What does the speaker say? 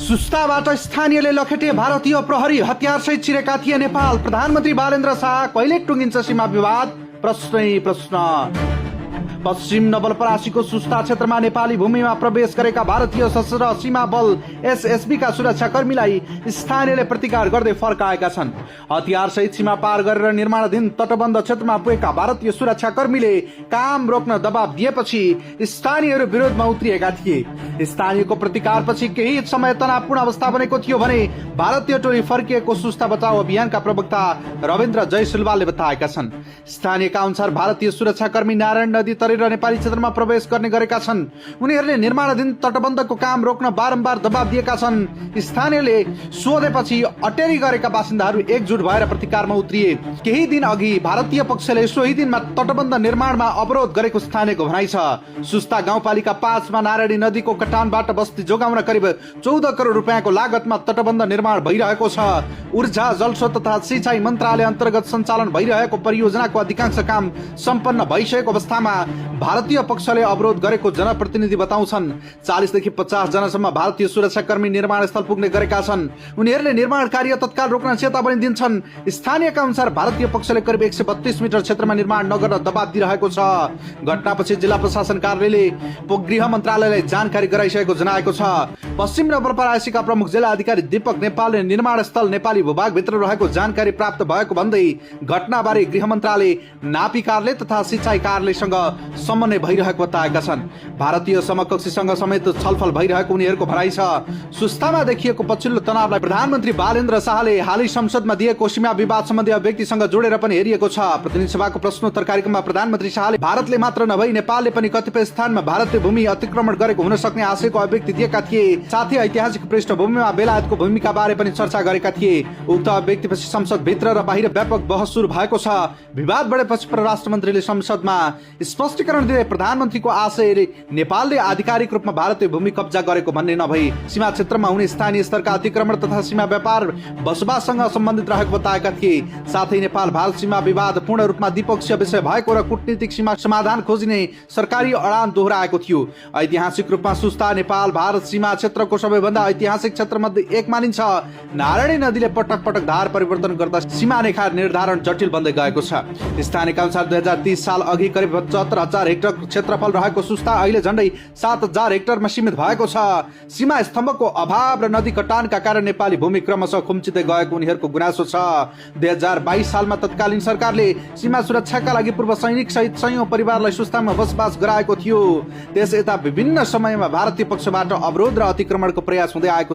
सुस्ताबाट स्थानीयले लखेटे भारतीय प्रहरी हतियारसहित छिरेका थिए नेपाल। प्रधानमन्त्री बालेन्द्र शाह कहिले टुङ्गिन्छ सीमा विवाद? प्रश्नै प्रश्न। पश्चिम नवलपरासीको सुस्ता क्षेत्रमा नेपाली भूमिमा प्रवेश गरेका भारतीय सशस्त्र सीमा बल एसएसबी का सुरक्षाकर्मीलाई स्थानीयले प्रतिकार गर्दै फर्काएका छन्। हतियारसहित सीमा पार गरेर निर्माणाधीन तटबन्ध क्षेत्रमा पुगेका भारतीय सुरक्षाकर्मीले काम रोक्न दबाब दिएपछि स्थानीयहरू विरोधमा उत्रिएका थिए। स्थानीयको प्रतिकारपछि केही समय तनावपूर्ण अवस्था बनेको थियो भने भारतीय टोली फर्किएको सुस्ता बचाउ अभियानका प्रवक्ता रविन्द्र जयसिलवालले बताएका छन्। स्थानीयका अनुसार भारतीय सुरक्षाकर्मी नारायण नदी तरेर नेपाली क्षेत्रमा प्रवेश गर्ने गरेका छन्। उनीहरूले निर्माणाधीन तटबन्धको काम रोक्न बारम्बार दबाब दिएका छन्। स्थानीयले सोधेपछि अटेरी गरेका बासिन्दाहरू एकजुट भएर प्रतिकारमा उत्रिए। केही दिन अघि भारतीय पक्षले सोही दिनमा तटबन्ध निर्माणमा अवरोध गरेको स्थानीयको भनाइ छ। सुस्ता गाउँपालिका 5 मा नारायणी नदीको कटानबाट बस्ती जोगाउन करिब 14 करोड रुपियाँको लागतमा तटबन्ध निर्माण भइरहेको छ। ऊर्जा जलस्रोत तथा सिंचाई मन्त्रालय अन्तर्गत सञ्चालन भइरहेको परियोजनाको अधिकांश काम सम्पन्न भइसकेको अवस्थामा भारतीय पक्षले अवरोध गरेको जनप्रतिनिधि बताउँछन्। 40 देखि 50 जनासम्म भारतीय सुरक्षाकर्मी निर्माण स्थल पुग्ने गरेका छन्। उनीहरूले निर्माण कार्य तत्काल रोक्न चेतावनी दिन्छन्। स्थानीयका अनुसार भारतीय पक्षले करिब 132 मिटर क्षेत्रमा निर्माण नगर्न दबाब दिइरहेको छ। घटनापछि जिल्ला प्रशासन कार्यालयले गृह मन्त्रालयलाई जानकारी गराइसकेको जनाएको छ। पश्चिम नवलपरासीका प्रमुख जिल्ला अधिकारी दीपक नेपालले निर्माण स्थल नेपाली भूभागभित्र रहेको जानकारी प्राप्त भएको भन्दै घटनाबारे गृह मन्त्रालय, नापी कार्यालय तथा सिंचाई कार्यालयसँग समन्वय भइरहेको बताएका छन्। भारतीय समकक्षीसँग समेत छलफल भइरहेको उनीहरूको भनाइ छ। सुस्तामा देखिएको पछिल्लो तनावलाई प्रधानमन्त्री बालेन्द्र शाहले हालै संसदमा दिएको सीमा विवाद सम्बन्धी अभिव्यक्तिसँग जोडेर पनि हेरिएको छ। प्रतिनिधि सभाको प्रश्नोत्तर कार्यक्रममा प्रधानमन्त्री शाहले भारतले मात्र नभई नेपालले पनि कतिपय स्थानमा भारतीय भूमि अतिक्रमण गरेको हुन सक्ने आशयको अभिव्यक्ति दिएका थिए। साथै ऐतिहासिक पृष्ठभूमिमा बेलायतको भूमिका बारे पनि चर्चा गरेका थिए। उक्त अभिव्यक्तिपछि संसद भित्र र बाहिर व्यापक बहस सुरु भएको छ। विवाद बढेपछि परराष्ट्र मन्त्रीले संसदमा स्पष्टीकरण दिँदै प्रधानमन्त्रीको आशयले नेपालले आधिकारिक रूपमा भारतीय भूमि कब्जा गरेको भन्ने नभई सीमा क्षेत्रमा हुने स्थानीय स्तरका अतिक्रमण तथा सीमा व्यापार बसोबाससँग सम्बन्धित रहेको बताएका थिए। साथै नेपाल भारत सीमा विवाद पूर्ण रूपमा द्विपक्षीय विषय भएको र कूटनीतिक सीमा समाधान खोजिने सरकारी अडान दोहोऱ्याएको थियो। ऐतिहासिक रूपमा सुस्ता नेपाल भारत सीमा क्षेत्रको सबैभन्दा ऐतिहासिक क्षेत्र मध्ये एक मानिन्छ। नारायणी नदीले पटक पटक धार परिवर्तन गर्दा सीमा रेखा निर्धारण जटिल बन्दै गएको छ। स्थानीयका अनुसार 2030 साल अघि करिब 75,000 हेक्टर क्षेत्रफल रहेको सुस्ता अहिले झण्डै 7,000 हेक्टरमा सीमित भएको छ। सीमा स्तम्भको अभाव र नदी कटानका कारण नेपाली भूमि क्रमशः खुम्चिँदै गएको उनीहरूको गुनासो छ। 2022 सालमा तत्कालीन सरकारले सीमा सुरक्षाका लागि पूर्व सैनिक सहित सयौं परिवारलाई सुस्तामा बसोबास गराएको थियो। त्यस यता विभिन्न समयमा भारतीय पक्षबाट अवरोध र अतिक्रमणको प्रयास हुँदै आएको